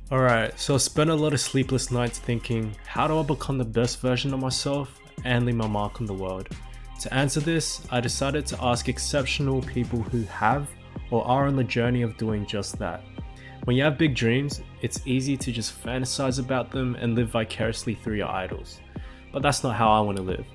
Alright, so I spent a lot of sleepless nights thinking, how do I become the best version of myself and leave my mark on the world? To answer this, I decided to ask exceptional people who have or are on the journey of doing just that. When you have big dreams, it's easy to just fantasize about them and live vicariously through your idols. But that's not how I want to live.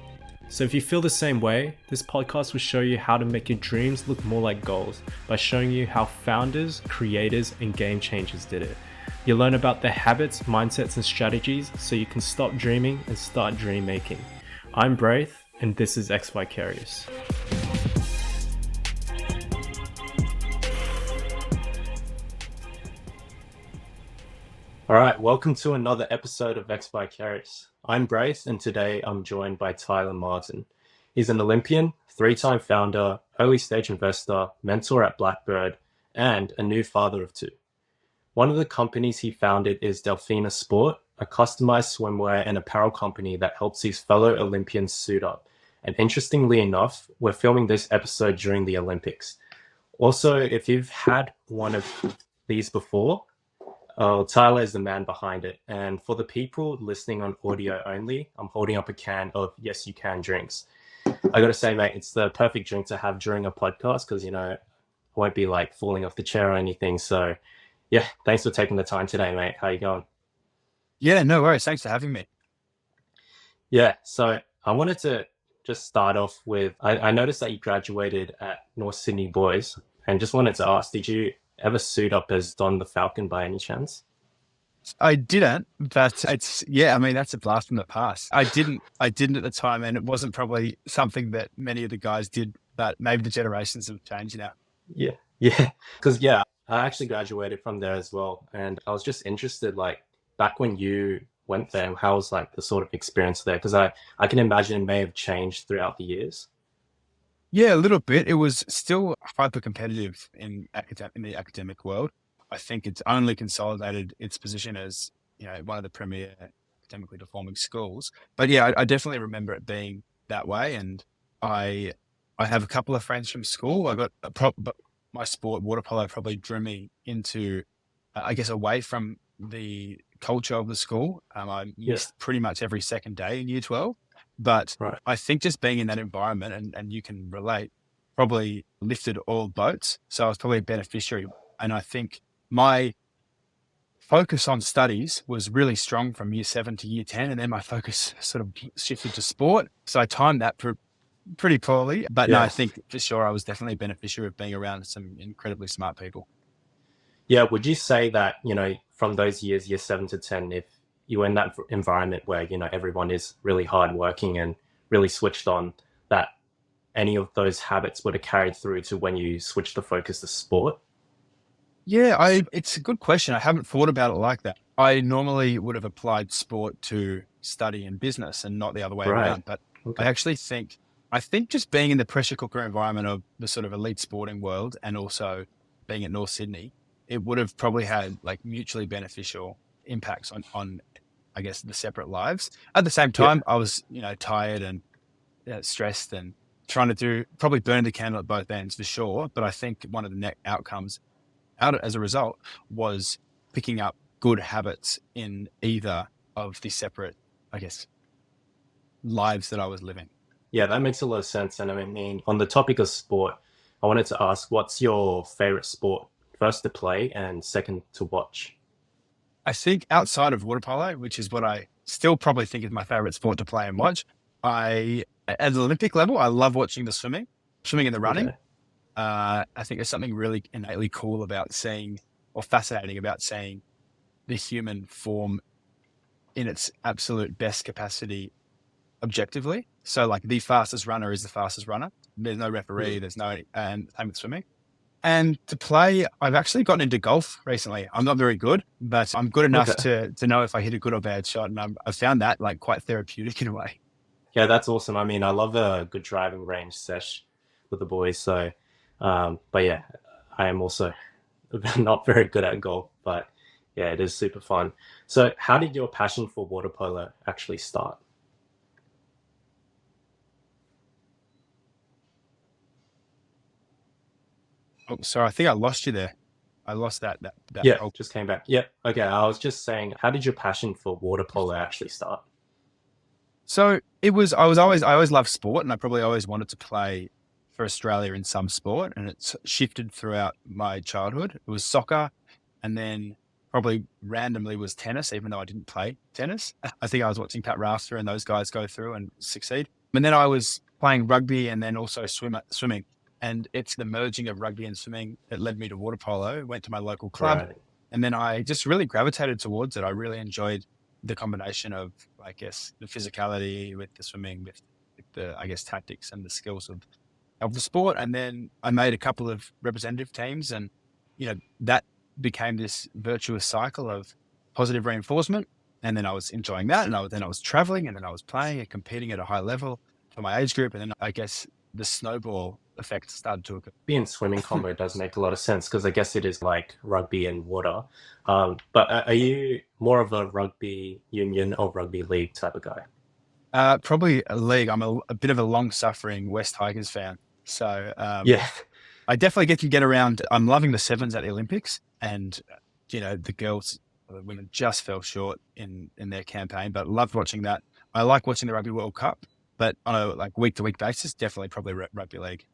So if you feel the same way, this podcast will show you how to make your dreams look more like goals by showing you how founders, creators, and game changers did it. You'll learn about their habits, mindsets, and strategies so you can stop dreaming and start dream making. I'm Braith, and this is ex-vicarious. All right, welcome to another episode of ex-vicarious. I'm Braith, and today I'm joined by Tyler Martin. He's an Olympian, three-time founder, early-stage investor, mentor at Blackbird, and a new father of two. One of the companies he founded is Delfina Sport, a customized swimwear and apparel company that helps his fellow Olympians suit up. And interestingly enough, we're filming this episode during the Olympics. Also, if you've had one of these before, Tyler is the man behind it. And for the people listening on audio only, I'm holding up a can of Yes You Can drinks. I gotta say, mate, it's the perfect drink to have during a podcast because, I won't be like falling off the chair or anything. So yeah, thanks for taking the time today, mate. How you going? Yeah, no worries. Thanks for having me. Yeah, so I wanted to just start off with I noticed that you graduated at North Sydney Boys and just wanted to ask, did you ever suit up as Don the Falcon by any chance? I didn't, but I mean, that's a blast from the past. I didn't at the time, and it wasn't probably something that many of the guys did, but maybe the generations have changed now. Yeah, yeah, because yeah, I actually graduated from there as well, and I was just interested, like back when you went there, how was like the sort of experience there? Because I can imagine it may have changed throughout the years. Yeah, a little bit. It was still hyper competitive in the academic world. I think it's only consolidated its position as, one of the premier academically performing schools. But yeah, I definitely remember it being that way. And I I have a couple of friends from school. But my sport, water polo, probably drew me into, I guess, away from the culture of the school. I Yeah, missed pretty much every second day in year 12. But right. I think just being in that environment, and you can relate, probably lifted all boats. So I was probably a beneficiary. And I think my focus on studies was really strong from year 7 to year 10. And then my focus sort of shifted to sport. So I timed that pretty poorly. But no, I Yeah. think for sure I was definitely a beneficiary of being around some incredibly smart people. Yeah, would you say that, from those years, year 7 to 10, if you were in that environment where, everyone is really hardworking and really switched on, that any of those habits would have carried through to when you switched the focus to sport? Yeah, it's a good question. I haven't thought about it like that. I normally would have applied sport to study and business and not the other way Right. around. But I Okay. actually think just being in the pressure cooker environment of the sort of elite sporting world and also being at North Sydney, it would have probably had like mutually beneficial impacts on I guess the separate lives. At the same Yeah. time, I was, tired and stressed and trying to do probably burning the candle at both ends for sure. But I think one of the net outcomes as a result was picking up good habits in either of the separate, I guess, lives that I was living. Yeah, that makes a lot of sense. And I mean, on the topic of sport, I wanted to ask, what's your favorite sport? First to play and second to watch. I think outside of water polo, which is what I still probably think is my favorite sport to play and watch, at the Olympic level, I love watching the swimming and the running. Okay. I think there's something really innately cool about seeing, or fascinating about seeing, the human form in its absolute best capacity objectively. So like the fastest runner is the fastest runner. There's no Hmm. referee, and same with swimming. And to play, I've actually gotten into golf recently. I'm not very good, but I'm good enough Okay. to know if I hit a good or bad shot. And I've found that like quite therapeutic in a way. Yeah, that's awesome. I mean, I love a good driving range sesh with the boys. So, but yeah, I am also not very good at golf, but yeah, it is super fun. So, how did your passion for water polo actually start? Oh, sorry, I think I lost you there. I lost that Yeah, whole. just came back. Yep. Okay, I was just saying, how did your passion for water polo actually start? So I always loved sport, and I probably always wanted to play for Australia in some sport, and it's shifted throughout my childhood. It was soccer, and then probably randomly was tennis, even though I didn't play tennis. I think I was watching Pat Rafter and those guys go through and succeed. And then I was playing rugby and then also swimming. And it's the merging of rugby and swimming that led me to water polo. Went to my local club, Right. and then I just really gravitated towards it. I really enjoyed the combination of, I guess, the physicality with the swimming, with the, I guess, tactics and the skills of the sport. And then I made a couple of representative teams, and that became this virtuous cycle of positive reinforcement. And then I was enjoying that, and then I was traveling, and then I was playing and competing at a high level for my age group. And then I guess the snowball effect started to occur. Being swimming combo does make a lot of sense because I guess it is like rugby and water. But are you more of a rugby union or rugby league type of guy? Probably a league. I'm a bit of a long-suffering West Tigers fan, so Yeah. I definitely can get around. I'm loving the sevens at the Olympics, and the girls, the women just fell short in their campaign, but loved watching that. I like watching the Rugby World Cup, but on a like week to week basis, definitely probably rugby league.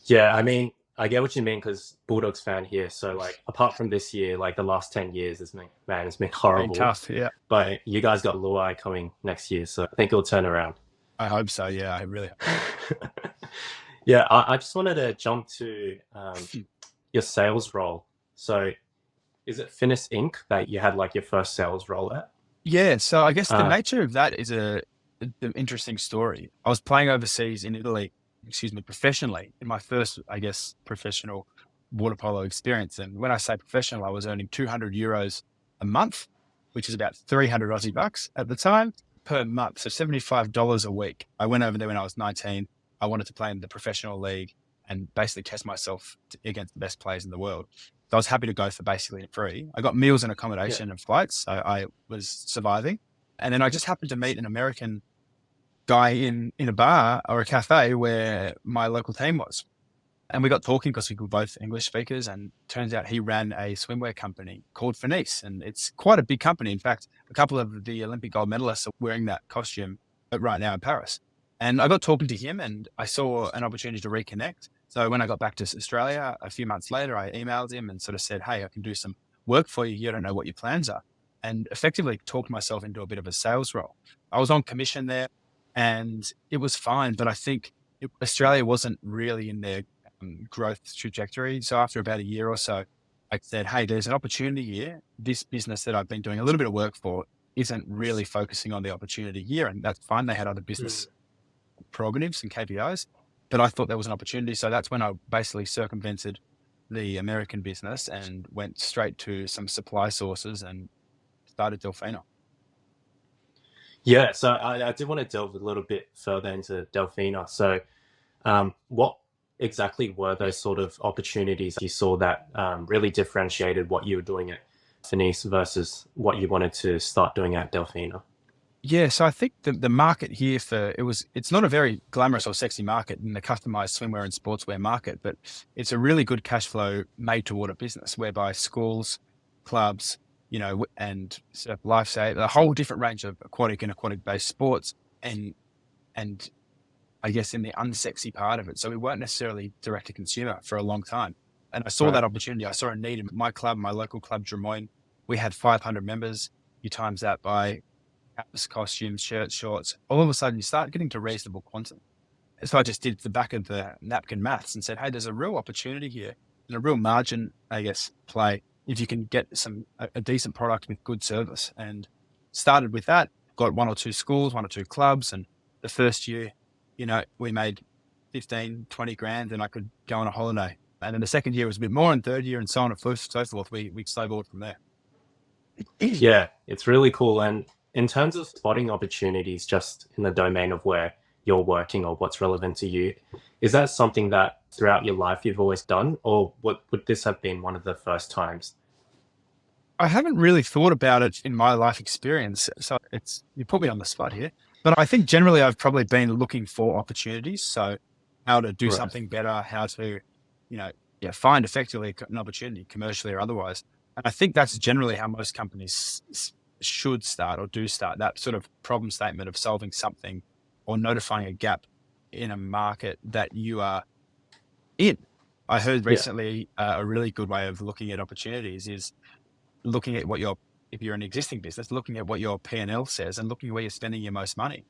Yeah, I mean, I get what you mean because Bulldogs fan here. So like, apart from this year, like the last 10 years, it's been Been horrible. tough, yeah. But you guys got Luai coming next year, so I think it'll turn around. I hope so. Yeah, I really. Yeah, I just wanted to jump to your sales role. So, is it Finis Inc. that you had like your first sales role at? Yeah, so I guess the Uh, nature of that is an interesting story. I was playing overseas in Italy, excuse me, professionally in my first, I guess, professional water polo experience. And when I say professional, I was earning €200 a month, which is about 300 Aussie bucks at the time per month. So $75 a week. I went over there when I was 19. I wanted to play in the professional league and basically test myself against the best players in the world. So I was happy to go for basically free. I got meals and yeah, accommodation and flights. So I was surviving. And then I just happened to meet an American guy in a bar or a cafe where my local team was. And we got talking because we were both English speakers. And turns out he ran a swimwear company called Finis. And it's quite a big company. In fact, a couple of the Olympic gold medalists are wearing that costume right now in Paris. And I got talking to him, and I saw an opportunity to reconnect. So when I got back to Australia a few months later, I emailed him and sort of said, "Hey, I can do some work for you. You don't know what your plans are." And effectively talked myself into a bit of a sales role. I was on commission there, and it was fine. But I think Australia wasn't really in their growth trajectory. So after about a year or so, I said, "Hey, there's an opportunity here. This business that I've been doing a little bit of work for isn't really focusing on the opportunity here." And that's fine. They had other mm, business prerogatives and KPIs, but I thought there was an opportunity. So that's when I basically circumvented the American business and went straight to some supply sources and started Delfina. yeah. So I did want to delve a little bit further into Delfina. So, what exactly were those sort of opportunities you saw that really differentiated what you were doing at Finis versus what you wanted to start doing at Delfina? Yeah, so I think the market here it's not a very glamorous or sexy market in the customized swimwear and sportswear market, but it's a really good cash flow made to order business whereby schools, clubs, and sort of a whole different range of aquatic and aquatic based sports and and I guess in the unsexy part of it. So we weren't necessarily direct to consumer for a long time. And I saw Right. that opportunity. I saw a need in my club, my local club, Drummoyne. We had 500 members. You times that by caps, costumes, shirts, shorts. All of a sudden, you start getting to reasonable quantum. So I just did the back of the napkin maths and said, "Hey, there's a real opportunity here and a real margin, I guess, play if you can get a decent product with good service." And started with that. Got one or two schools, one or two clubs, and the first year, we made 15, 20 grand, and I could go on a holiday. And then the second year was a bit more, and third year, and so on and so forth. We snowballed from there. Yeah, it's really cool. And in terms of spotting opportunities just in the domain of where you're working or what's relevant to you, is that something that throughout your life you've always done, or would this have been one of the first times? I haven't really thought about it in my life experience, so you put me on the spot here. But I think generally I've probably been looking for opportunities. So how to do Right. something better, how to, find effectively an opportunity, commercially or otherwise. And I think that's generally how most companies should start or do start, that sort of problem statement of solving something or notifying a gap in a market that you are in. I heard Yeah, recently a really good way of looking at opportunities is looking at if you're an existing business, looking at what your P&L says and looking where you're spending your most money.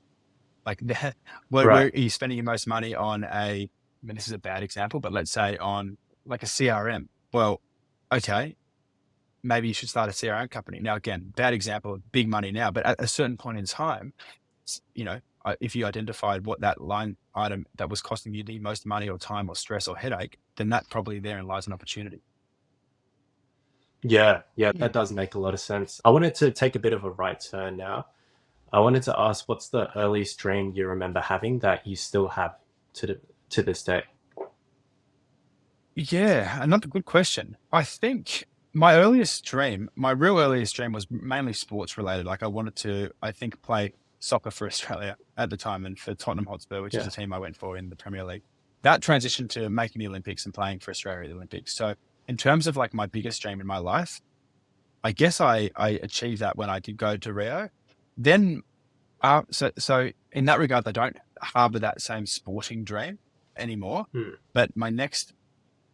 Like that, where right. are you spending your most money on I mean, this is a bad example, but let's say on like a CRM. Well, okay, maybe you should start a CRM company. Now, again, bad example, big money now, but at a certain point in time, if you identified what that line item that was costing you the most money or time or stress or headache, then that probably therein lies an opportunity. Yeah, yeah, that does make a lot of sense. I wanted to take a bit of a right turn now. I wanted to ask, what's the earliest dream you remember having that you still have to this day? Yeah, another good question. I think my real earliest dream was mainly sports related. Like I wanted to, I think, play soccer for Australia at the time and for Tottenham Hotspur, which is Yeah, a team I went for in the Premier League. That transitioned to making the Olympics and playing for Australia at the Olympics. So in terms of like my biggest dream in my life, I guess I achieved that when I did go to Rio. Then so in that regard, I don't harbor that same sporting dream anymore. hmm. But my next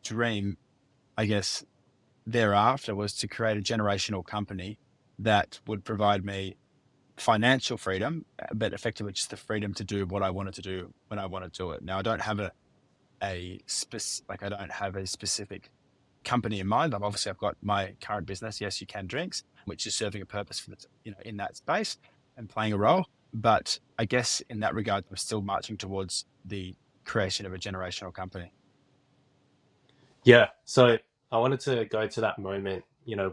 dream, I guess, thereafter was to create a generational company that would provide me financial freedom, but effectively just the freedom to do what I wanted to do when I want to do it. Now, I don't have I don't have a specific company in mind. I've got my current business, Yes You Can Drinks, which is serving a purpose for in that space and playing a role. But I guess in that regard, we're still marching towards the creation of a generational company. Yeah. So I wanted to go to that moment,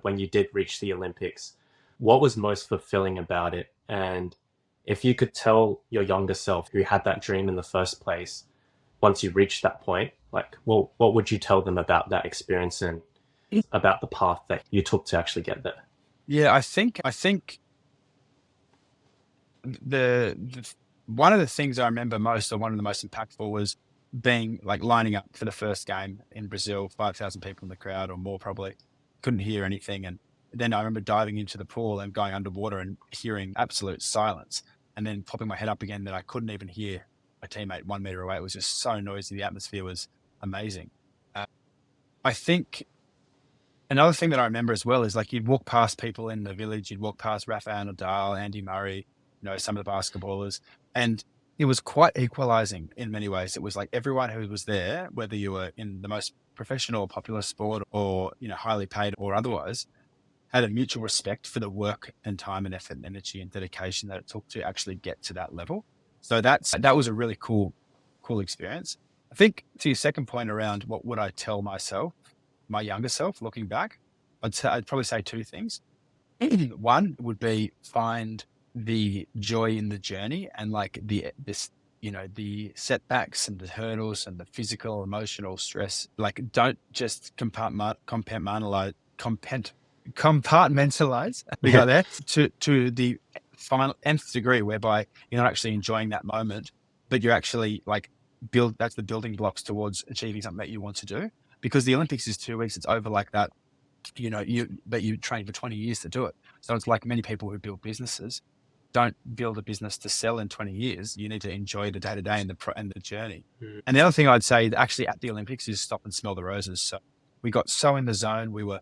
when you did reach the Olympics. What was most fulfilling about it? And if you could tell your younger self who had that dream in the first place, once you reached that point, like, well, what would you tell them about that experience and about the path that you took to actually get there? Yeah, I think the one of the things I remember most, or one of the most impactful, was being like lining up for the first game in Brazil, 5,000 people in the crowd or more probably, couldn't hear anything. And then I remember diving into the pool and going underwater and hearing absolute silence, and then popping my head up again that I couldn't even hear my teammate 1 meter away. It was just so noisy. The atmosphere was amazing. Uh, I think another thing that I remember as well is like you'd walk past people in the village, you'd walk past Rafael Nadal, Andy Murray, some of the basketballers, and it was quite equalizing in many ways. It was like everyone who was there, whether you were in the most professional or popular sport or, highly paid or otherwise, had a mutual respect for the work and time and effort and energy and dedication that it took to actually get to that level. So that was a really cool experience. I think to your second point around what would I tell myself, my younger self, looking back, I'd probably say two things. One would be find the joy in the journey and like the setbacks and the hurdles and the physical, emotional stress. Like, don't just compartmentalize. We got Yeah. there to the final nth degree, whereby you're not actually enjoying that moment, but you're actually like that's the building blocks towards achieving something that you want to do. Because the Olympics is 2 weeks, it's over like that. But you train for 20 years to do it. So it's like many people who build businesses don't build a business to sell in 20 years. You need to enjoy the day to day and the journey. Mm. And the other thing I'd say actually at the Olympics is stop and smell the roses. So we got so in the zone, we were,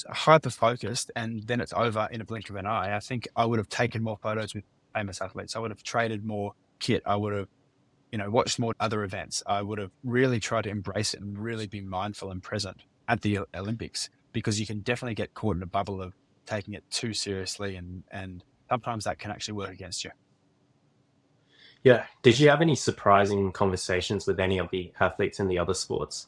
hyper focused, and then it's over in a blink of an eye. I think I would have taken more photos with famous athletes. I would have traded more kit. I would have, watched more other events. I would have really tried to embrace it and really be mindful and present at the Olympics, because you can definitely get caught in a bubble of taking it too seriously, and sometimes that can actually work against you. Yeah. Did you have any surprising conversations with any of the athletes in the other sports?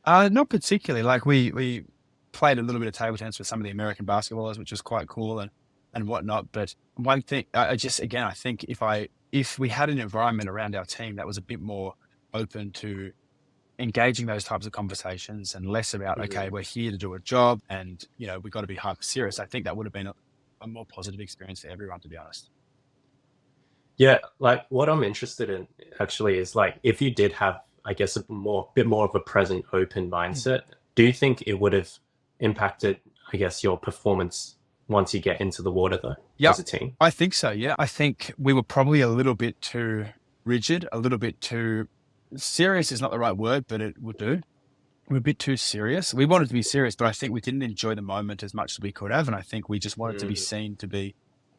Not particularly. Like we played a little bit of table tennis with some of the American basketballers, which was quite cool and whatnot. But one thing, I just again, I think if we had an environment around our team that was a bit more open to engaging those types of conversations and less about, okay, we're here to do a job and we've got to be hyper serious, I think that would have been a more positive experience for everyone, to be honest. Yeah, like what I'm interested in actually is like if you did have I guess, a bit more of a present, open mindset. Do you think it would have impacted, I guess, your performance once you get into the water though, Yeah, as a team? I think so. Yeah. I think we were probably a little bit too rigid, a little bit too serious is not the right word, but it would do. We're a bit too serious. We wanted to be serious, but I think we didn't enjoy the moment as much as we could have. And I think we just wanted to be Mm, seen to be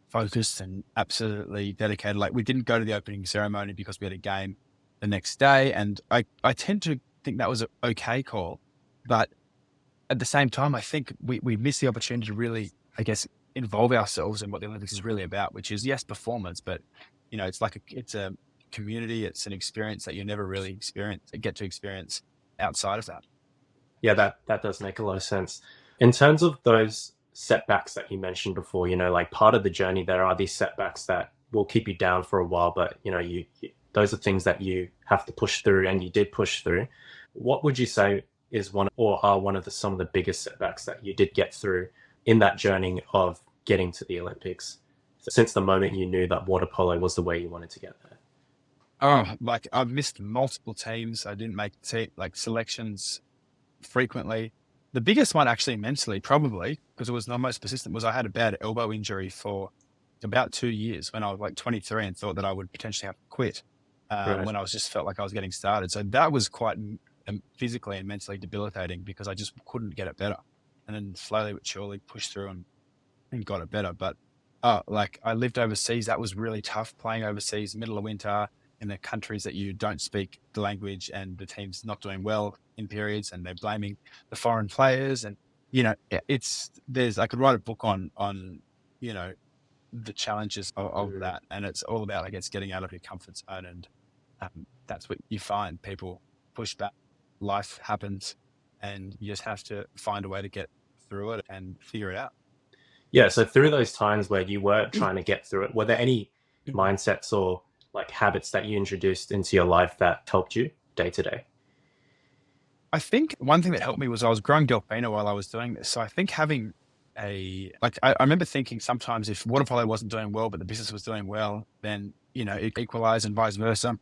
focused and absolutely dedicated. Like we didn't go to the opening ceremony because we had a game the next day. And I tend to think that was an okay call. But at the same time, I think we missed the opportunity to really, I guess, involve ourselves in what the Olympics is really about, which is yes, performance, but it's like it's a community, it's an experience that you never really get to experience outside of that. yeah, that does make a lot of sense. In terms of those setbacks that you mentioned before, like part of the journey, there are these setbacks that will keep you down for a while, but those are things that you have to push through, and you did push through. What would you say is one or are one of some of the biggest setbacks that you did get through in that journey of getting to the Olympics, since the moment you knew that water polo was the way you wanted to get there? Oh, like I've missed multiple teams. I didn't make like selections frequently. The biggest one actually mentally, probably, because it was the most persistent, was I had a bad elbow injury for about 2 years when I was like 23 and thought that I would potentially have to quit Right. when I was just felt like I was getting started. So that was quite physically and mentally debilitating because I just couldn't get it better. And then slowly but surely pushed through and got it better. But like I lived overseas, that was really tough playing overseas, middle of winter in the countries that you don't speak the language, and the team's not doing well in periods, and they're blaming the foreign players. And I could write a book on you know the challenges of Mm. that, and it's all about, I guess, getting out of your comfort zone, and that's what you find. People push back, life happens, and you just have to find a way to get through it and figure it out. Yeah, so through those times where you were trying to get through it, were there any mindsets or like habits that you introduced into your life that helped you day to day? I think one thing that helped me was I was growing Delfina while I was doing this. So I think having I remember thinking sometimes if water polo wasn't doing well, but the business was doing well, then, it equalized and vice versa.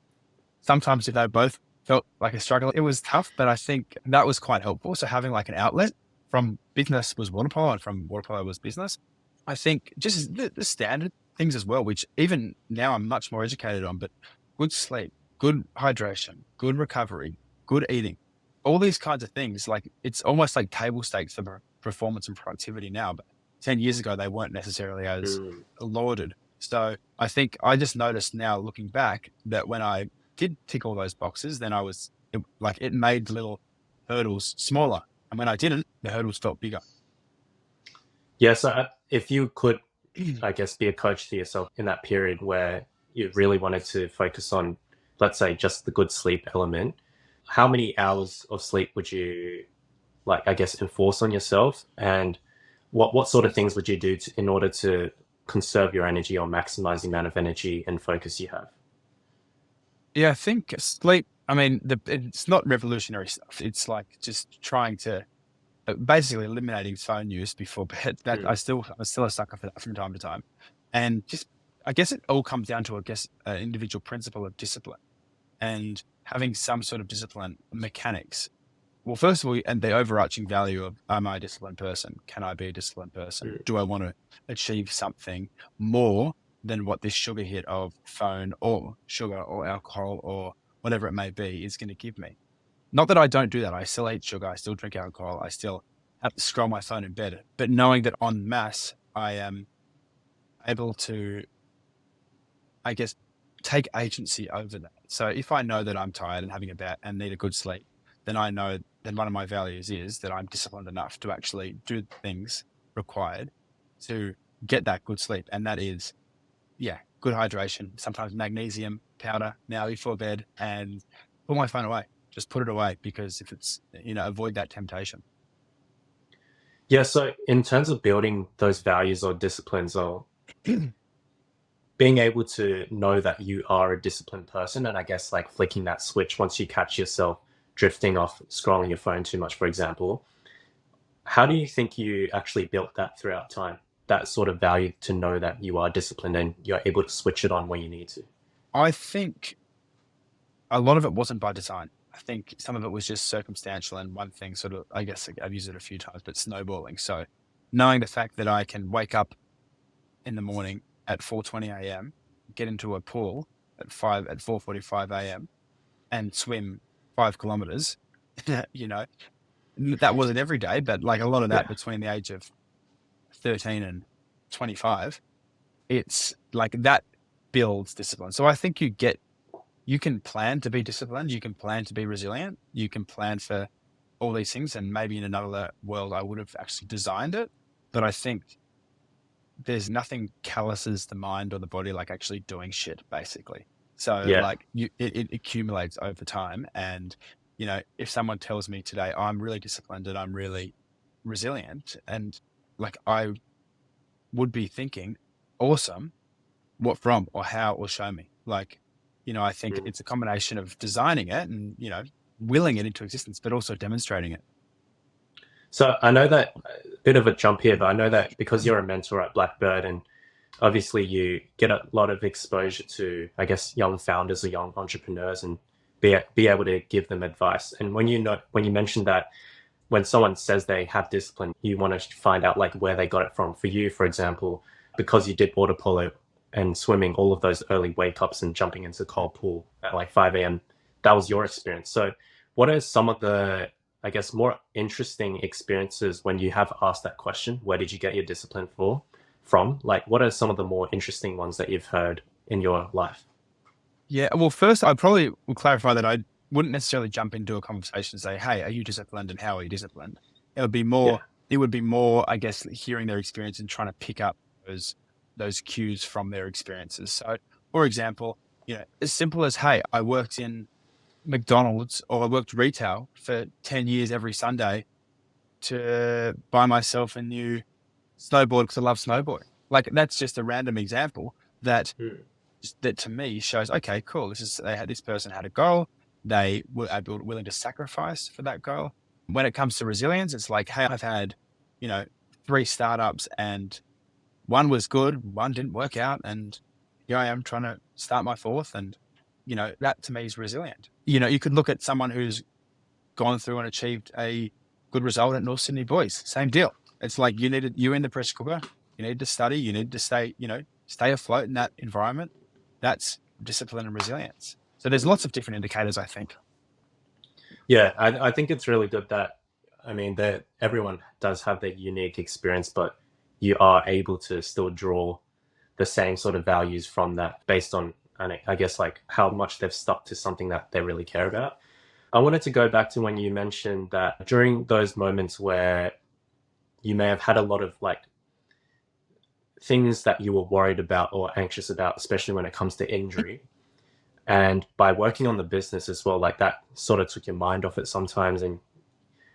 Sometimes if they both felt like a struggle, it was tough, but I think that was quite helpful. So having like an outlet from business was water polo and from water polo was business. I think just the standard things as well, which even now I'm much more educated on, but good sleep, good hydration, good recovery, good eating, all these kinds of things. Like it's almost like table stakes for performance and productivity now, but 10 years ago, they weren't necessarily as Mm. lauded. So I think I just noticed now looking back that when I did tick all those boxes, then it made little hurdles smaller. And when I didn't, the hurdles felt bigger. Yeah, so if you could, I guess, be a coach to yourself in that period where you really wanted to focus on, let's say, just the good sleep element, how many hours of sleep would you, like, I guess, enforce on yourself? And what sort of things would you do in order to conserve your energy or maximize the amount of energy and focus you have? Yeah, I think sleep, I mean, it's not revolutionary stuff. It's like just trying to basically eliminating phone use before bed. That Mm. I'm still a sucker for that from time to time. And just, I guess it all comes down to, I guess, an individual principle of discipline and having some sort of discipline mechanics. Well, first of all, and the overarching value of, am I a disciplined person? Can I be a disciplined person? Mm. Do I want to achieve something more than what this sugar hit of phone or sugar or alcohol or whatever it may be is going to give me? Not that I don't do that. I still eat sugar. I still drink alcohol. I still have to scroll my phone in bed. But knowing that en masse, I am able to, I guess, take agency over that. So if I know that I'm tired and having a bad and need a good sleep, then I know then one of my values is that I'm disciplined enough to actually do the things required to get that good sleep. And that is, yeah, good hydration, sometimes magnesium powder now before bed, and put my phone away. Just put it away because if it's, avoid that temptation. Yeah, so in terms of building those values or disciplines or being able to know that you are a disciplined person, and I guess like flicking that switch once you catch yourself drifting off scrolling your phone too much, for example, how do you think you actually built that throughout time? That sort of value to know that you are disciplined and you're able to switch it on when you need to. I think a lot of it wasn't by design. I think some of it was just circumstantial, and one thing sort of, I guess I've used it a few times, but snowballing. So knowing the fact that I can wake up in the morning at 4:20 a.m., get into a pool at 4:45 a.m. and swim 5 kilometers, you know, that wasn't every day, but like a lot of that Yeah. between the age of 13 and 25, it's like that builds discipline. So I think you can plan to be disciplined, you can plan to be resilient, you can plan for all these things. And maybe in another world, I would have actually designed it. But I think there's nothing calluses the mind or the body like actually doing shit, basically. So Yeah. like it accumulates over time. And, if someone tells me today, I'm really disciplined and I'm really resilient, and like I would be thinking, awesome, what from or how or show me. Like, I think Mm. it's a combination of designing it and, willing it into existence, but also demonstrating it. So I know that bit of a jump here, but I know that because you're a mentor at Blackbird and obviously you get a lot of exposure to, I guess, young founders or young entrepreneurs and be able to give them advice. And when you mentioned that when someone says they have discipline, you want to find out like where they got it from. For you, for example, because you did water polo and swimming, all of those early wake ups and jumping into the cold pool at like 5 a.m., that was your experience. So what are some of the, I guess, more interesting experiences when you have asked that question, where did you get your discipline from? Like, what are some of the more interesting ones that you've heard in your life? Yeah. Well, first, I probably will clarify that I wouldn't necessarily jump into a conversation and say, "Hey, are you disciplined and how are you disciplined?" It would be Yeah. more, I guess, hearing their experience and trying to pick up those cues from their experiences. So, for example, as simple as, "Hey, I worked in McDonald's or I worked retail for 10 years every Sunday to buy myself a new snowboard because I love snowboarding." Like that's just a random example that Mm. that to me shows, okay, cool. This person had a goal. They were willing to sacrifice for that goal. When it comes to resilience, it's like, hey, I've had, you know, 3 startups and one was good, one didn't work out. And here I am trying to start my fourth. And, that to me is resilient. You could look at someone who's gone through and achieved a good result at North Sydney Boys. Same deal. It's like you're in the pressure cooker. You need to study. You need to stay afloat in that environment. That's discipline and resilience. So there's lots of different indicators, I think. Yeah, I think it's really good that, I mean, that everyone does have their unique experience, but you are able to still draw the same sort of values from that based on, I guess, like how much they've stuck to something that they really care about. I wanted to go back to when you mentioned that during those moments where you may have had a lot of like things that you were worried about or anxious about, especially when it comes to injury. And by working on the business as well, like that sort of took your mind off it sometimes. And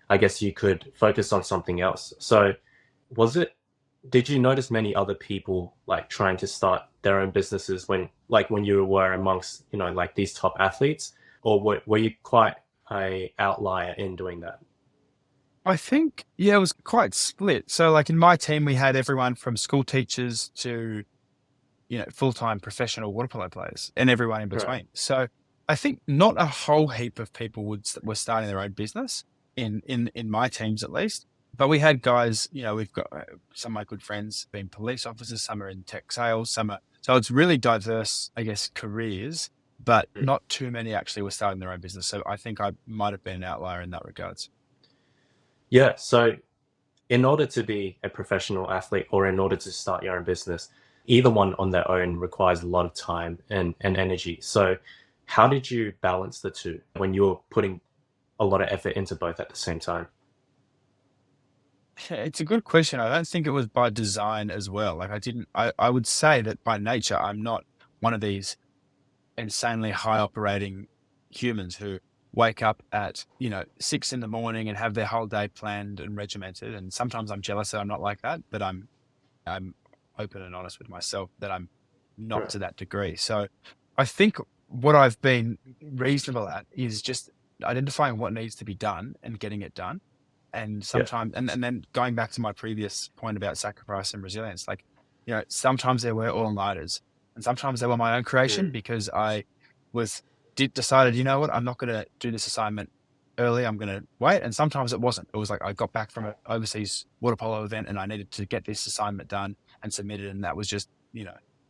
I guess you could focus on something else. So was it, did you notice many other people like trying to start their own businesses when you were amongst, like these top athletes, or were you quite a outlier in doing that? I think, yeah, it was quite split. So like in my team, we had everyone from school teachers to, full-time professional water polo players and everyone in Right. between. So I think not a whole heap of people were starting their own business in my teams at least. But we had guys, we've got some of my good friends being police officers, some are in tech sales, so it's really diverse, I guess, careers, but Mm. not too many actually were starting their own business. So I think I might have been an outlier in that regards. Yeah. So in order to be a professional athlete or in order to start your own business, either one on their own requires a lot of time and energy. So how did you balance the two when you were putting a lot of effort into both at the same time? Yeah, it's a good question. I don't think it was by design as well. Like I would say that by nature, I'm not one of these insanely high operating humans who wake up at, 6 in the morning and have their whole day planned and regimented. And sometimes I'm jealous that I'm not like that, but I'm open and honest with myself that I'm not Right. to that degree. So I think what I've been reasonable at is just identifying what needs to be done and getting it done. And Yeah. sometimes, and then going back to my previous point about sacrifice and resilience, like, sometimes there were all nighters and sometimes they were my own creation Mm. because I was decided, you know what, I'm not going to do this assignment early. I'm going to wait. And sometimes it wasn't. It was like I got back from an overseas water polo event and I needed to get this assignment done and submitted. And that was just,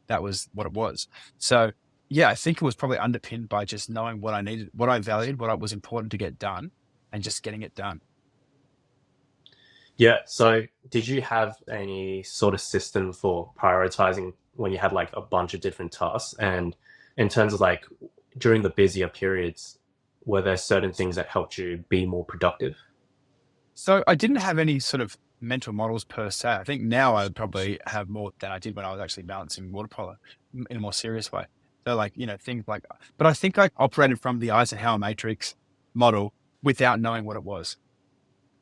that was what it was. So yeah, I think it was probably underpinned by just knowing what I needed, what I valued, what was important to get done, and just getting it done. Yeah. So did you have any sort of system for prioritizing when you had like a bunch of different tasks? And in terms of like during the busier periods, were there certain things that helped you be more productive? So I didn't have any sort of mental models per se. I think now I would probably have more than I did when I was actually balancing water polo in a more serious way. So like, things like, but I think I operated from the Eisenhower matrix model without knowing what it was.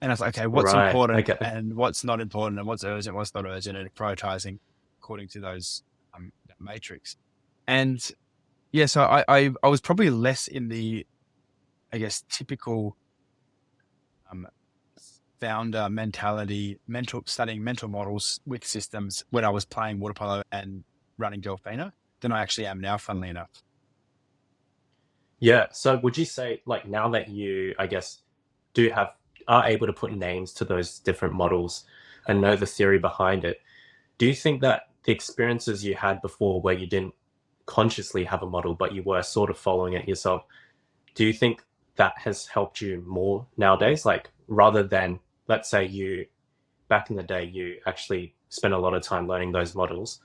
And I was like, okay, what's Right. important Okay. and what's not important and what's urgent, what's not urgent, and prioritizing according to those that matrix. And yeah, so I was probably less in the, I guess, typical um, founder mentality, studying mental models with systems when I was playing water polo and running Delfina than I actually am now, funnily enough. Yeah. So would you say like now that you, I guess, do have are able to put names to those different models and know the theory behind it, do you think that the experiences you had before where you didn't consciously have a model but you were sort of following it yourself, do you think that has helped you more nowadays? Like rather than let's say you back in the day you actually spent a lot of time learning those models,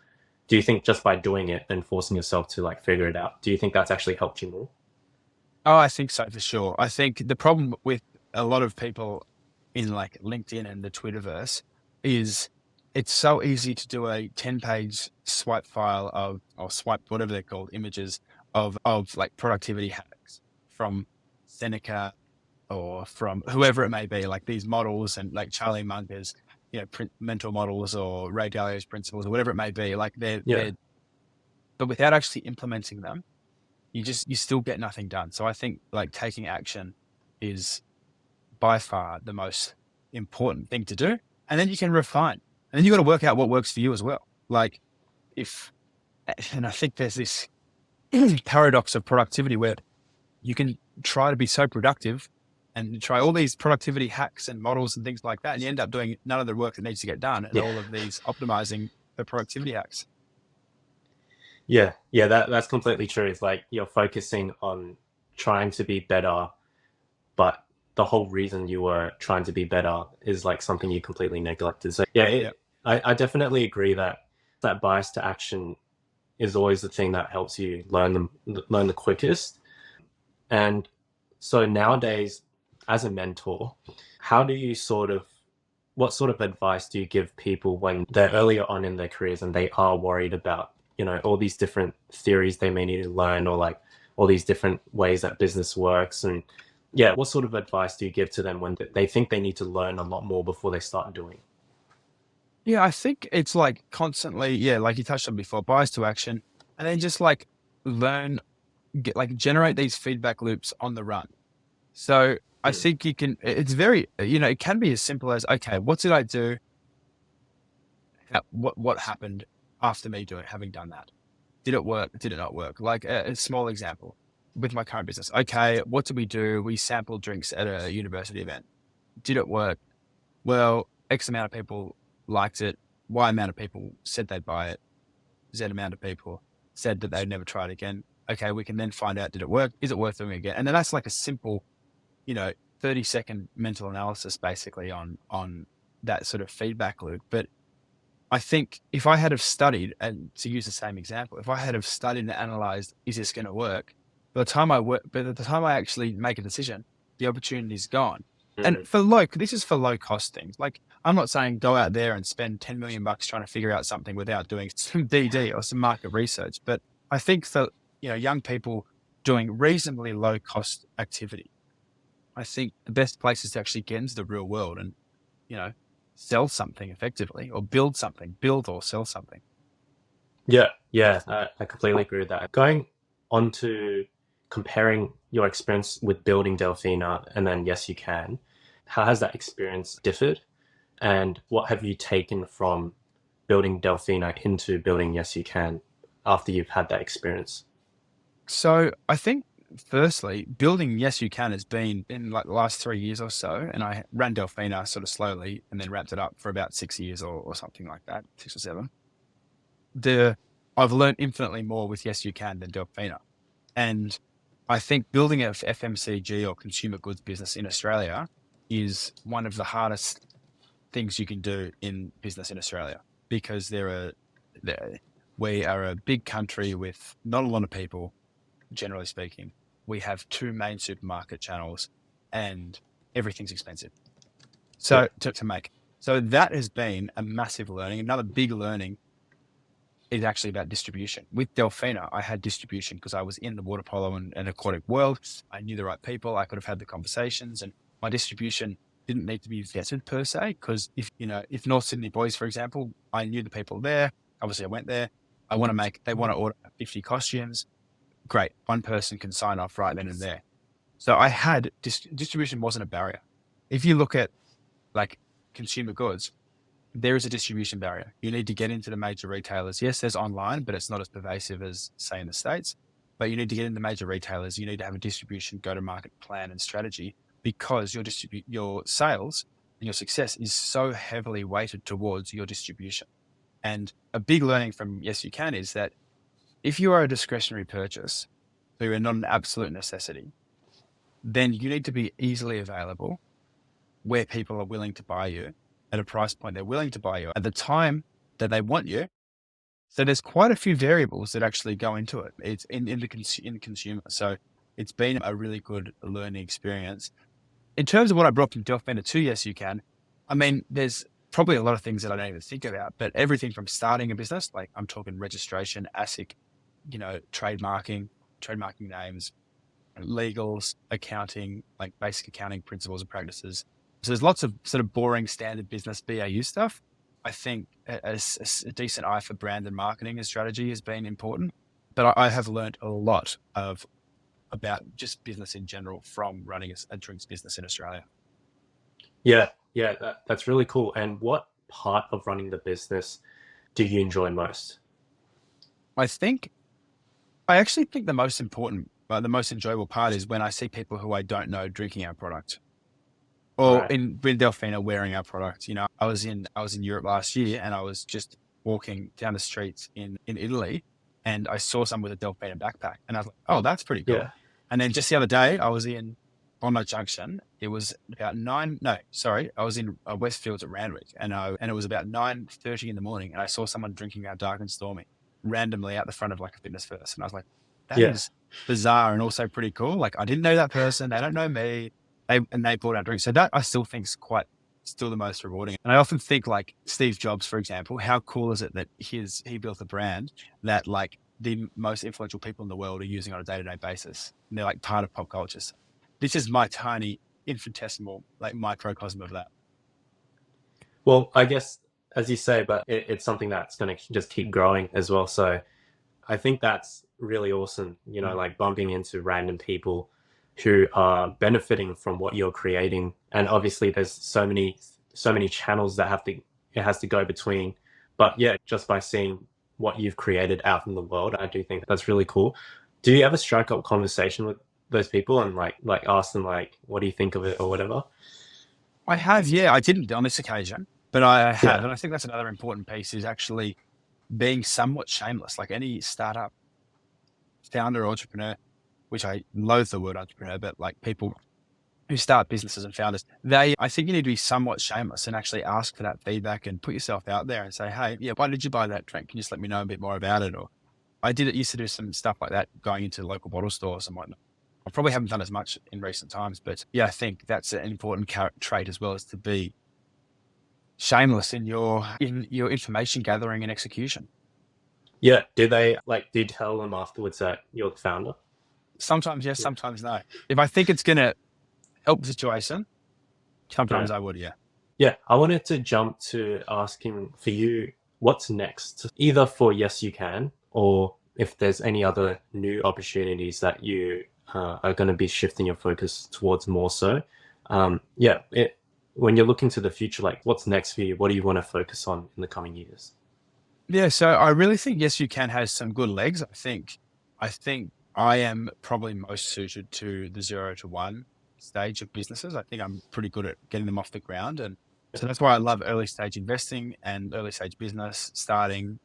do you think just by doing it and forcing yourself to like figure it out, do you think that's actually helped you more? Oh, I think so for sure. I think the problem with a lot of people in like LinkedIn and the Twitterverse is it's so easy to do a 10-page swipe file of, or swipe, whatever they're called, images of like productivity hacks from Seneca or from whoever it may be, like these models and like Charlie Munger's, mental models or Ray Dalio's principles or whatever it may be. Like Yeah. but without actually implementing them, you still get nothing done. So I think like taking action is by far the most important thing to do. And then you can refine. And then you got to work out what works for you as well. Like if, and I think there's this paradox of productivity where you can try to be so productive and try all these productivity hacks and models and things like that. And you end up doing none of the work that needs to get done and Yeah. all of these optimizing the productivity hacks. Yeah, yeah, that's completely true. It's like you're focusing on trying to be better, but the whole reason you were trying to be better is like something you completely neglected. So yeah, Yeah. I definitely agree that that bias to action is always the thing that helps you learn the quickest. And so nowadays, as a mentor, how do you what sort of advice do you give people when they're earlier on in their careers and they are worried about, all these different theories they may need to learn or like all these different ways that business works? And yeah, what sort of advice do you give to them when they think they need to learn a lot more before they start doing? Yeah, I think it's like constantly, yeah, like you touched on before, bias to action, and then just like learn, generate these feedback loops on the run. So I Mm. think it's very, it can be as simple as, okay, what did I do? What happened after me having done that? Did it work? Did it not work? Like a small example with my current business. Okay, what did we do? We sampled drinks at a university event. Did it work? Well, X amount of people liked it. Y amount of people said they'd buy it. Z amount of people said that they'd never try it again. Okay, we can then find out, did it work? Is it worth doing again? And then that's like a simple, you know, 30-second mental analysis basically on that sort of feedback loop. But I think if I had have studied, and to use the same example, if I had have studied and analyzed, is this going to work? By the time I actually make a decision, the opportunity is gone. And Mm. this is for low cost things. Like I'm not saying go out there and spend 10 million bucks trying to figure out something without doing some DD or some market research. But I think for, young people doing reasonably low cost activity, I think the best place is to actually get into the real world and, you know, sell something effectively or build or sell something. Yeah, yeah, I completely agree with that. Going on to comparing your experience with building Delfina and then Yes You Can, how has that experience differed? And what have you taken from building Delfina into building Yes You Can after you've had that experience? So I think firstly, building Yes You Can has been in like the last 3 years or so, and I ran Delfina sort of slowly and then wrapped it up for about 6 years or something like that, 6 or 7. I've learned infinitely more with Yes You Can than Delfina. And I think building a FMCG or consumer goods business in Australia is one of the hardest things you can do in business in Australia, because we are a big country with not a lot of people, generally speaking. We have two main supermarket channels and everything's expensive. Yeah. So to make. So that has been a massive learning. Another big learning is actually about distribution. With Delfina, I had distribution because I was in the water polo and aquatic world. I knew the right people. I could have had the conversations, and my distribution didn't need to be vetted per se. Because if North Sydney boys, for example, I knew the people there. Obviously, I went there. They want to order 50 costumes. Great. One person can sign off right then and there. So I had distribution wasn't a barrier. If you look at like consumer goods, there is a distribution barrier. You need to get into the major retailers. Yes, there's online, but it's not as pervasive as, say, in the States. But you need to get into major retailers. You need to have a distribution go-to-market plan and strategy, because your sales and your success is so heavily weighted towards your distribution. And a big learning from Yes You Can is that if you are a discretionary purchase, so you're not an absolute necessity, then you need to be easily available where people are willing to buy you at a price point they're willing to buy you at the time that they want you. So there's quite a few variables that actually go into it. It's in the consumer. So it's been a really good learning experience. In terms of what I brought from Delfina to Yes You Can, I mean, there's probably a lot of things that I don't even think about, but everything from starting a business, like I'm talking registration, ASIC, trademarking names, legals, accounting, like basic accounting principles and practices. So there's lots of sort of boring standard business BAU stuff. I think a decent eye for brand and marketing and strategy has been important, but I have learned a lot about just business in general from running a drinks business in Australia. Yeah, yeah, that's really cool. And what part of running the business do you enjoy most? I actually think the most important, the most enjoyable part is when I see people who I don't know drinking our product, or Right. in Delfina wearing our product. I was in Europe last year, and I was just walking down the streets in Italy, and I saw someone with a Delfina backpack, and I was like, oh, that's pretty cool. Yeah. And then just the other day, I was in Bondi Junction. It was about I was in Westfields at Randwick, and it was about 9:30 in the morning, and I saw someone drinking our Dark and Stormy randomly out the front of like a Fitness First, and I was like, that Yeah. is bizarre and also pretty cool. Like, I didn't know that person. They don't know me. They bought our drink. So that I still think is still the most rewarding. And I often think, like Steve Jobs, for example, how cool is it that he built a brand that like the most influential people in the world are using on a day-to-day basis. And they're like part of pop culture. So this is my tiny infinitesimal like microcosm of that. Well, I guess, as you say, but it's something that's going to just keep growing as well. So I think that's really awesome, like bumping into random people who are benefiting from what you're creating. And obviously there's so many channels that it has to go between. But yeah, just by seeing what you've created out in the world, I do think that's really cool. Do you ever strike up conversation with those people and like ask them like, what do you think of it or whatever? I have, yeah, I didn't on this occasion, but I have. Yeah. And I think that's another important piece, is actually being somewhat shameless. Like any startup founder or entrepreneur, which I loathe the word entrepreneur, but like people who start businesses and founders, I think you need to be somewhat shameless and actually ask for that feedback and put yourself out there and say, hey, yeah, why did you buy that drink? Can you just let me know a bit more about it? Or used to do some stuff like that, going into local bottle stores and whatnot. I probably haven't done as much in recent times, but yeah, I think that's an important trait as well, as to be shameless in your information gathering and execution. Yeah. Do you tell them afterwards that you're the founder? Sometimes yes, Yeah. sometimes no. If I think it's going to help the situation, Yeah. sometimes I would, yeah. Yeah, I wanted to jump to asking for you, what's next, either for Yes You Can, or if there's any other new opportunities that you are going to be shifting your focus towards more so. Yeah, when you're looking to the future, like what's next for you? What do you want to focus on in the coming years? Yeah, so I really think Yes You Can has some good legs. I think I am probably most suited to the 0 to 1 stage of businesses. I think I'm pretty good at getting them off the ground. And so that's why I love early stage investing and early stage business, starting,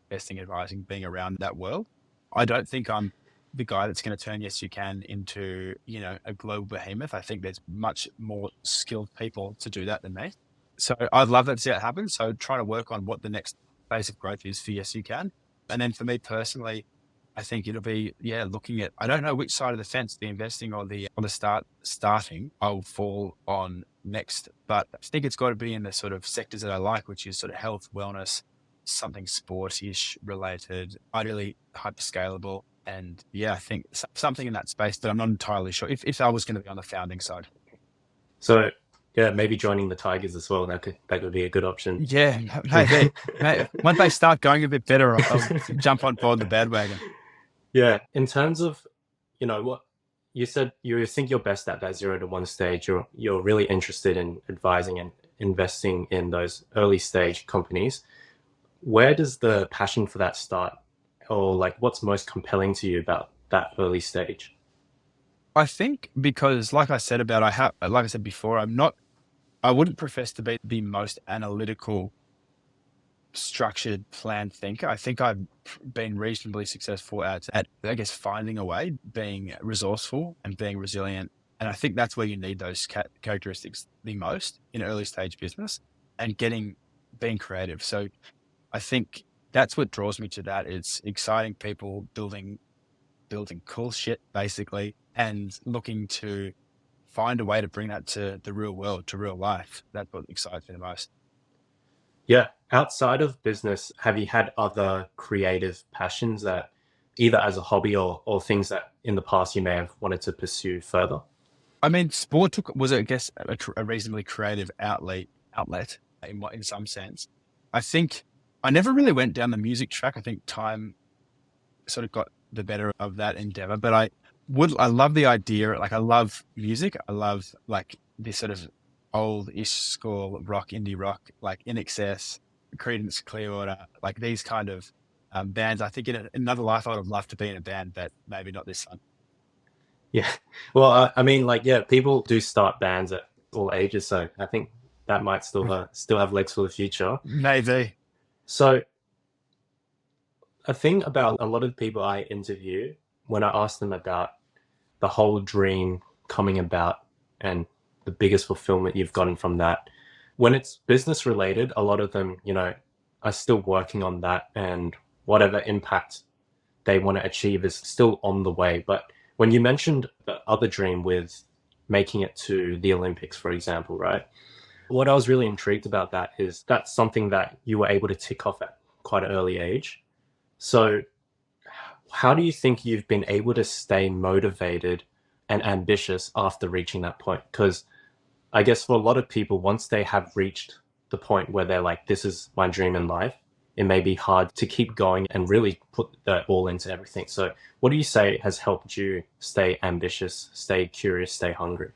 investing, advising, being around that world. I don't think I'm the guy that's going to turn Yes You Can into, a global behemoth. I think there's much more skilled people to do that than me. So I'd love that to see it happen. So trying to work on what the next phase of growth is for Yes You Can. And then for me personally, I think it'll be, looking at, I don't know which side of the fence, the investing or the starting, I'll fall on next. But I think it's got to be in the sort of sectors that I like, which is sort of health, wellness, something sportish related, ideally hyper scalable. And I think something in that space, but I'm not entirely sure if I was going to be on the founding side. So yeah, maybe joining the Tigers as well. That could be a good option. Yeah, maybe. Once they start going a bit better, I'll jump on board the bandwagon. Yeah. In terms of, what you said, you think you're best at that 0 to 1 stage. You're really interested in advising and investing in those early stage companies. Where does the passion for that start? Or like what's most compelling to you about that early stage? I think because, like I said before, I wouldn't profess to be the most analytical, structured, planned thinker. I think I've been reasonably successful at I guess, finding a way, being resourceful and being resilient. And I think that's where you need those characteristics the most in early stage business and being creative. So I think that's what draws me to that. It's exciting people building cool shit basically, and looking to find a way to bring that to the real world, to real life. That's what excites me the most. Yeah. Outside of business, have you had other creative passions that either as a hobby or things that in the past you may have wanted to pursue further? I mean, sport was, I guess, a reasonably creative outlet in some sense. I think I never really went down the music track. I think time sort of got the better of that endeavor, but I love the idea. Like, I love music. I love like this sort of old-ish school rock, indie rock, like In Excess, Creedence Clearwater, like these kind of bands. I think in another life I would have loved to be in a band, but maybe not this one. Yeah. Well, I mean, like, yeah, people do start bands at all ages, so I think that might still have legs for the future. Maybe. So, a thing about a lot of the people I interview, when I ask them about the whole dream coming about and the biggest fulfillment you've gotten from that, when it's business related, a lot of them, are still working on that, and whatever impact they want to achieve is still on the way. But when you mentioned the other dream with making it to the Olympics, for example, right? What I was really intrigued about that is that's something that you were able to tick off at quite an early age. So how do you think you've been able to stay motivated and ambitious after reaching that point? Because I guess for a lot of people, once they have reached the point where they're like, this is my dream in life, it may be hard to keep going and really put that all into everything. So what do you say has helped you stay ambitious, stay curious, stay hungry?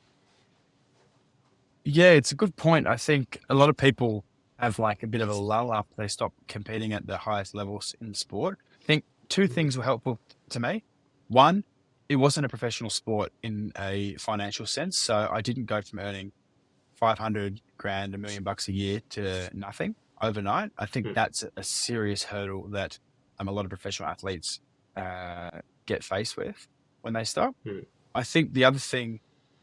Yeah, it's a good point. I think a lot of people have like a bit of a lull after they stop competing at the highest levels in sport. I think two things were helpful to me. One, it wasn't a professional sport in a financial sense. So I didn't go from earning 500 grand, $1 million a year to nothing overnight. I think that's a serious hurdle that a lot of professional athletes get faced with when they start. I think the other thing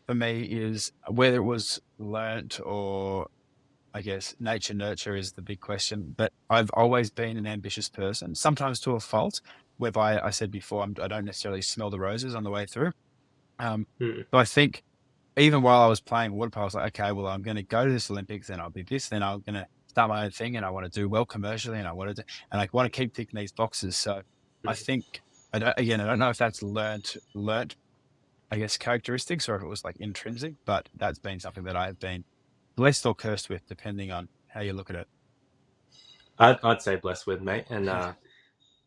for me is whether it was learnt or, I guess, nature nurture is the big question, but I've always been an ambitious person, sometimes to a fault, whereby I said before, I don't necessarily smell the roses on the way through. So I think even while I was playing water polo, I was like, okay, well, I'm going to go to this Olympics, then I'll be this, then I'm going to start my own thing, and I want to do well commercially, and I want to keep ticking these boxes. So I think, I don't know if that's learnt, I guess, characteristics, or if it was like intrinsic, but that's been something that I've been blessed or cursed with, depending on how you look at it. I'd say blessed with, mate. And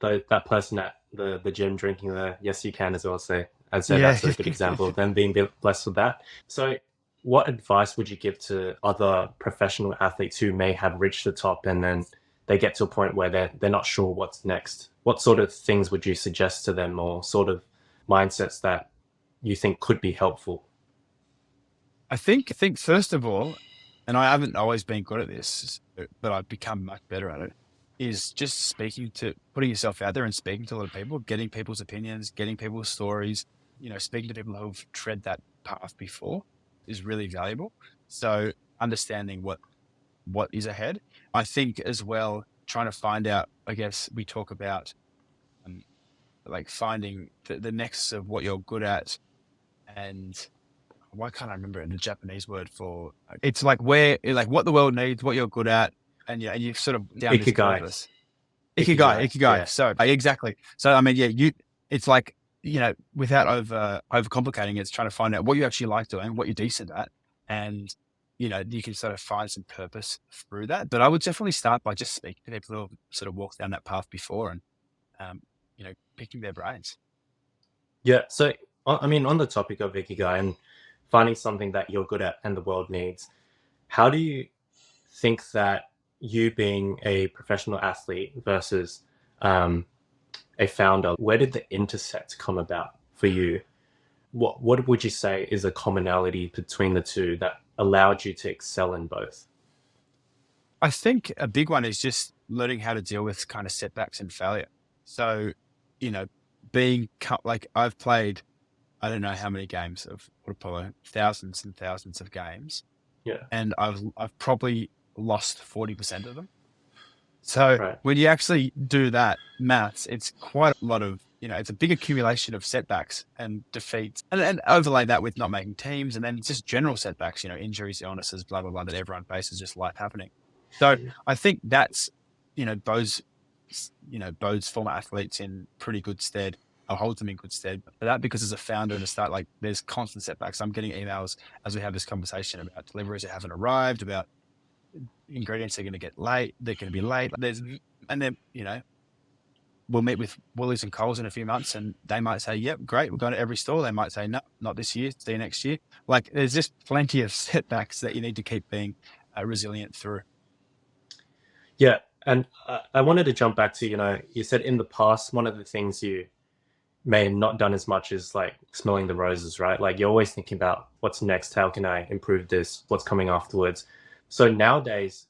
that person at the gym drinking the Yes You Can as well. So I'd say Yeah. that's a good example of them being blessed with that. So what advice would you give to other professional athletes who may have reached the top and then they get to a point where they're not sure what's next? What sort of things would you suggest to them, or sort of mindsets that you think could be helpful? I think first of all, and I haven't always been good at this, but I've become much better at it, is just putting yourself out there and speaking to a lot of people, getting people's opinions, getting people's stories, speaking to people who've tread that path before is really valuable. So understanding what is ahead. I think as well, trying to find out, I guess we talk about um, like finding the nexus of what you're good at, and why can't I remember it, the Japanese word for it's like what the world needs, what you're good at, and yeah, and you've sort of down this Ikigai. purpose. Ikigai. Ikigai. Yeah. So exactly. So I mean, yeah, it's like, without overcomplicating it, it's trying to find out what you actually like doing, what you're decent at, and you can sort of find some purpose through that. But I would definitely start by just speaking to people who sort of walked down that path before, and um, picking their brains. Yeah. So, I mean, on the topic of Ikigai and finding something that you're good at and the world needs, how do you think that you being a professional athlete versus um, a founder, where did the intersect come about for you? What would you say is a commonality between the two that allowed you to excel in both? I think a big one is just learning how to deal with kind of setbacks and failure. So, you know, like I've played, I don't know how many games of water polo, thousands and thousands of games, Yeah. and I've probably lost 40% of them. So Right. when you actually do that maths, it's quite a lot of, it's a big accumulation of setbacks and defeats, and overlay that with not making teams, and then just general setbacks, injuries, illnesses, blah, blah, blah, that everyone faces, just life happening. So I think that's, those, bodes former athletes in pretty good stead, or holds them in good stead. But that, because as a founder and a start, like there's constant setbacks. I'm getting emails as we have this conversation about deliveries that haven't arrived, about ingredients are going to get late, they're going to be late. And then, we'll meet with Woolies and Coles in a few months, and they might say, yep, great, we're going to every store. They might say, no, not this year, see you next year. Like there's just plenty of setbacks that you need to keep being resilient through. Yeah. And I wanted to jump back to, you said in the past, one of the things you may have not done as much is like smelling the roses, right? Like you're always thinking about what's next, how can I improve this, what's coming afterwards. So nowadays,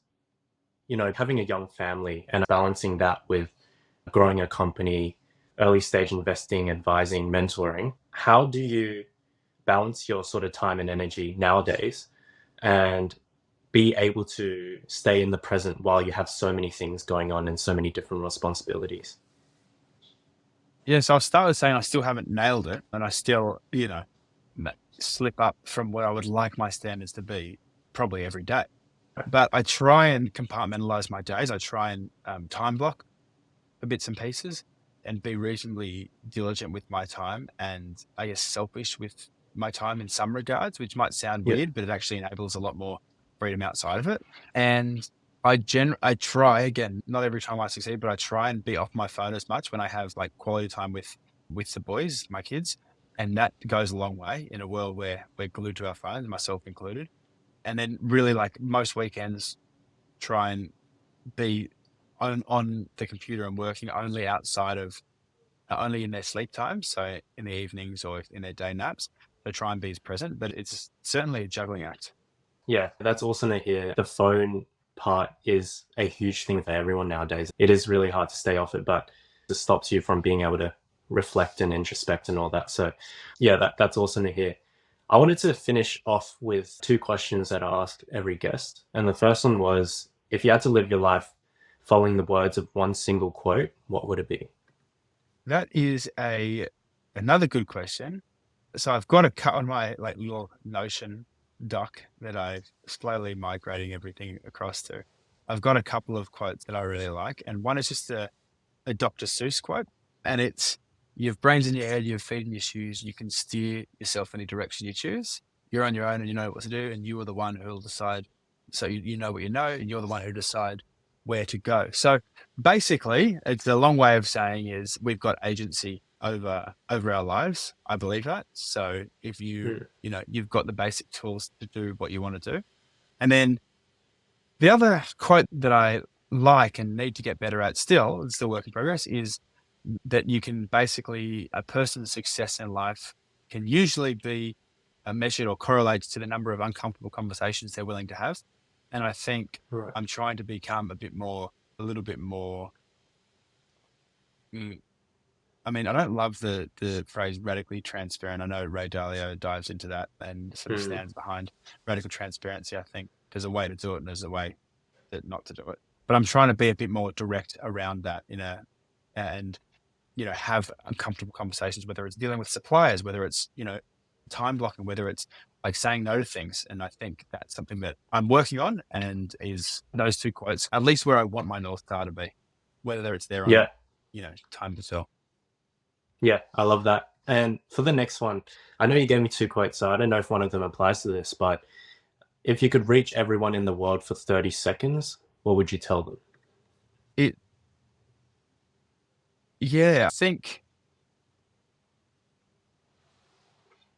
having a young family and balancing that with growing a company, early stage investing, advising, mentoring, how do you balance your sort of time and energy nowadays and be able to stay in the present while you have so many things going on and so many different responsibilities? Yeah, so I'll start with saying I still haven't nailed it, and I still, slip up from what I would like my standards to be probably every day. But I try and compartmentalize my days. I try and time block the bits and pieces, and be reasonably diligent with my time, and I guess selfish with my time in some regards, which might sound Yeah. weird, but it actually enables a lot more freedom outside of it. And I try, again, not every time I succeed, but I try and be off my phone as much when I have like quality time with the boys, my kids. And that goes a long way in a world where we're glued to our phones, myself included. And then really, like most weekends, try and be on the computer and working only outside of only in their sleep time, so in the evenings or in their day naps. So try and be as present, but it's certainly a juggling act. Yeah, that's awesome to hear. The phone part is a huge thing for everyone nowadays. It is really hard to stay off it, but it stops you from being able to reflect and introspect and all that. So yeah, that's awesome to hear. I wanted to finish off with two questions that I asked every guest. And the first one was, if you had to live your life following the words of one single quote, what would it be? That is another good question. So I've got a cut on my like little Notion doc that I'm slowly migrating everything across to. I've got a couple of quotes that I really like, and one is just a Dr. Seuss quote, and it's, you have brains in your head, you have feet in your shoes, you can steer yourself any direction you choose. You're on your own and you know what to do, and you are the one who will decide. So you know what you know, and you're the one who decide where to go. So basically, it's a long way of saying is we've got agency over our lives. I believe that. So if you've got the basic tools to do what you want to do. And then the other quote that I like and need to get better at, still, it's still work in progress, is that you can basically, a person's success in life can usually be measured or correlates to the number of uncomfortable conversations they're willing to have. And I think Right. I'm trying to become a little bit more. mm, I mean, I don't love the phrase radically transparent. I know Ray Dalio dives into that and sort of Mm. stands behind radical transparency. I think there's a way to do it and there's a way not to do it. But I'm trying to be a bit more direct around that and have uncomfortable conversations, whether it's dealing with suppliers, whether it's, time blocking, whether it's like saying no to things. And I think that's something that I'm working on and is those two quotes, at least where I want my North Star to be, whether it's there or Yeah. not, time to tell. Yeah, I love that. And for the next one, I know you gave me two quotes, so I don't know if one of them applies to this, but if you could reach everyone in the world for 30 seconds, what would you tell them? It, yeah, I think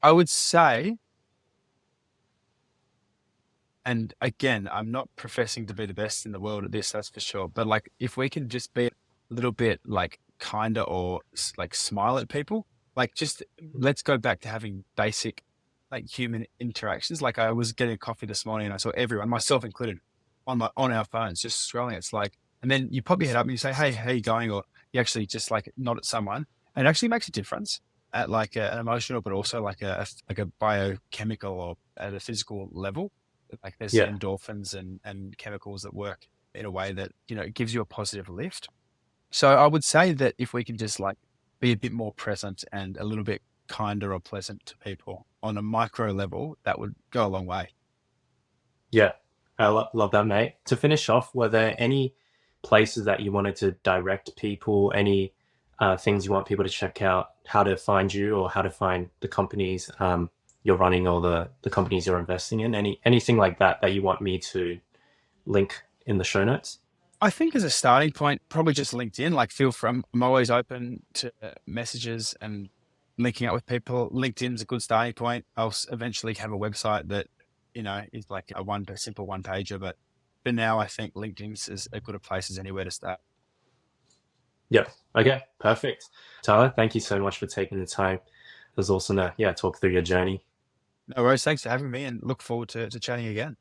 I would say, and again, I'm not professing to be the best in the world at this, that's for sure. But like, if we can just be a little bit like kinder or like smile at people, like just let's go back to having basic like human interactions. Like I was getting a coffee this morning and I saw everyone, myself included, on our phones, just scrolling. It's like, and then you pop your head up and you say, "Hey, how you going?" Or you actually just like nod at someone, and it actually makes a difference at like an emotional, but also like a biochemical or at a physical level. Like there's Yeah. endorphins and chemicals that work in a way that, gives you a positive lift. So I would say that if we can just like be a bit more present and a little bit kinder or pleasant to people on a micro level, that would go a long way. Yeah, I love that, mate. To finish off, were there any places that you wanted to direct people, any things you want people to check out, how to find you or how to find the companies you're running or the companies you're investing in? Anything like that that you want me to link in the show notes? I think as a starting point, probably just LinkedIn. Like, feel from I'm always open to messages and linking up with people. LinkedIn's a good starting point. I'll eventually have a website that is like a simple one pager. But for now, I think LinkedIn's as good a place as anywhere to start. Yeah. Okay, perfect. Tyler, thank you so much for taking the time. It was awesome to talk through your journey. No worries. Thanks for having me, and look forward to chatting again.